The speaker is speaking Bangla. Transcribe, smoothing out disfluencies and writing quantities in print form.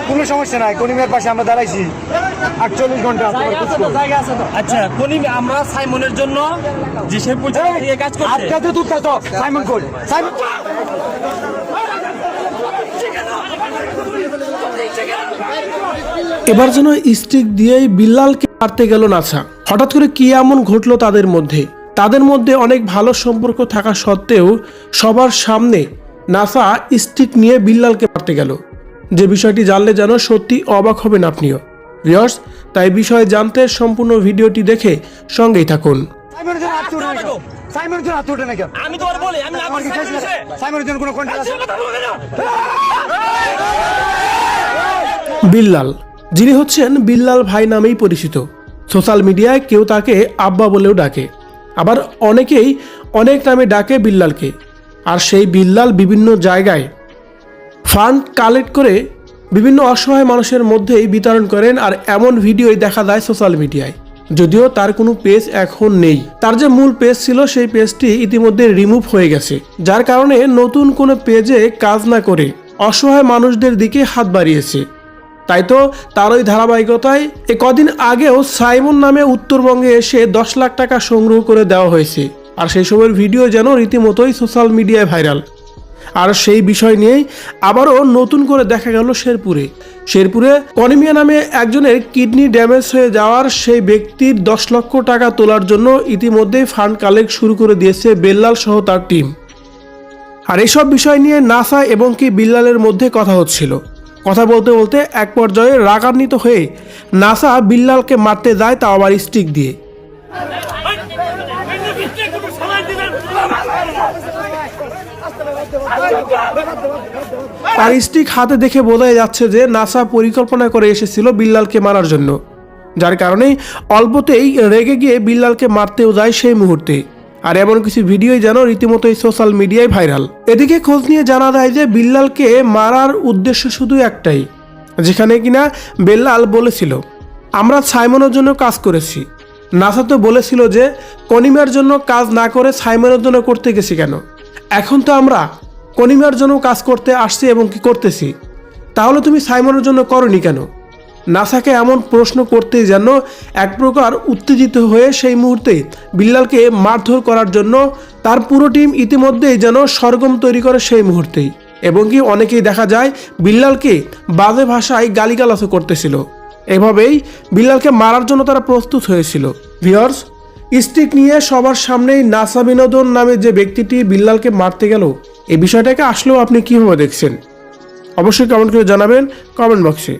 কোনো সমস্যা নাই, কনিমের পাশে আমরা দাঁড়াইছি 48 ঘন্টা। আচ্ছা কনিম আমরা সাইমনের জন্য যে সে পর্যন্ত কাজ করছে। আজকে তো কাজ তো সাইমন কই সাইমন এবার যেন স্টিক দিয়েই বিল্লালকে মারতে গেল নাসা। হঠাৎ করে কি এমন ঘটলো তাদের মধ্যে অনেক ভালো সম্পর্ক থাকা সত্ত্বেও সবার সামনে নাসা স্টিক নিয়ে বিল্লালকে মারতে গেল। যে বিষয়টি জানলে যেন সত্যি অবাক হবেন আপনিও ভিউয়ার্স। তাই বিষয়ে জানতে সম্পূর্ণ ভিডিওটি দেখে সঙ্গেই থাকুন। সাইমনের জন্য হাত ওঠে না কেন? আমি তো বলি আমি সাইমনের জন্য কোনো কন্ট্যাক্ট আছে? বিল্লাল, যিনি হচ্ছেন বিল্লাল ভাই নামেই পরিচিত। সোশ্যাল মিডিয়ায় কেউ তাকে আব্বা বলেও ডাকে, আবার অনেকেই অনেক নামে ডাকে বিল্লালকে। আর সেই বিল্লাল বিভিন্ন জায়গায় ফান্ড কালেক্ট করে বিভিন্ন অসহায় মানুষের মধ্যেই বিতরণ করেন। আর এমন ভিডিওই দেখা যায় সোশ্যাল মিডিয়ায়। যদিও তার কোনো পেজ এখন নেই, তার যে মূল পেজ ছিল সেই পেজটি ইতিমধ্যে রিমুভ হয়ে গেছে, যার কারণে নতুন কোনো পেজে কাজ না করে অসহায় মানুষদের দিকে হাত বাড়িয়েছে। তাই তো তার ওই ধারাবাহিকতায় কদিন আগেও সাইমন নামে উত্তরবঙ্গে এসে 10 লাখ টাকা সংগ্রহ করে দেওয়া হয়েছে। আর সেই সবের ভিডিও যেন রীতিমতোই সোশ্যাল মিডিয়ায় ভাইরাল। আর সেই বিষয় নিয়েই আবারও নতুন করে দেখা গেল শেরপুরে কনিমিয়া নামে একজনের কিডনি ড্যামেজ হয়ে যাওয়ার সেই ব্যক্তির 10 লক্ষ টাকা তোলার জন্য ইতিমধ্যেই ফান্ড কালেক্ট শুরু করে দিয়েছে বেল্লাল সহ তার টিম। আর এইসব বিষয় নিয়ে নাসা এবং কি বিল্লালের মধ্যে কথা হচ্ছিল। কথা বলতে বলতে এক পর্যায়ে রাগান্বিত হয়ে নাসা বিল্লালকে মারতে যায়, তাও আবার স্টিক দিয়ে। আর স্টিক হাতে দেখে বোঝাই যাচ্ছে যে নাসা পরিকল্পনা করে এসেছিল বিল্লালকে মারার জন্য, যার কারণেই অল্পতেই রেগে গিয়ে বিল্লালকে মারতেও যায় সেই মুহূর্তে। আর এমন কিছু ভিডিওই যেন রীতিমতোই সোশ্যাল মিডিয়ায় ভাইরাল। এদিকে খোঁজ নিয়ে জানা যায় যে বিল্লালকে মারার উদ্দেশ্য শুধু একটাই, যেখানে কিনা বেল্লাল বলেছিল আমরা সাইমনের জন্য কাজ করেছি। নাসা তো বলেছিল যে কনিমার জন্য কাজ না করে সাইমনের জন্য করতে গেছি কেন? এখন তো আমরা কনিমার জন্য কাজ করতে আসছি এবং কি করতেছি, তাহলে তুমি সাইমনের জন্য করনি কেন? নাসাকে এমন প্রশ্ন করতেই যেন এক প্রকার উত্তেজিত হয়ে সেই মুহূর্তে বিল্লালকে মারধর করার জন্য তার পুরো টিম ইতিমধ্যেই যেন সরগম তৈরি করে সেই মুহূর্তেই। এবং কি অনেকেই দেখা যায় বিল্লালকে বাজে ভাষায় গালিগালাজও করতেছিল। এভাবেই বিল্লালকে মারার জন্য তারা প্রস্তুত হয়েছিল। ভিউয়ার্স, স্টিক নিয়ে সবার সামনেই নাসা বিনোদন নামে যে ব্যক্তিটি বিল্লালকে মারতে গেল, এই বিষয়টাকে আসলেও আপনি কিভাবে দেখছেন? অবশ্যই কমেন্ট করে জানাবেন কমেন্ট বক্সে।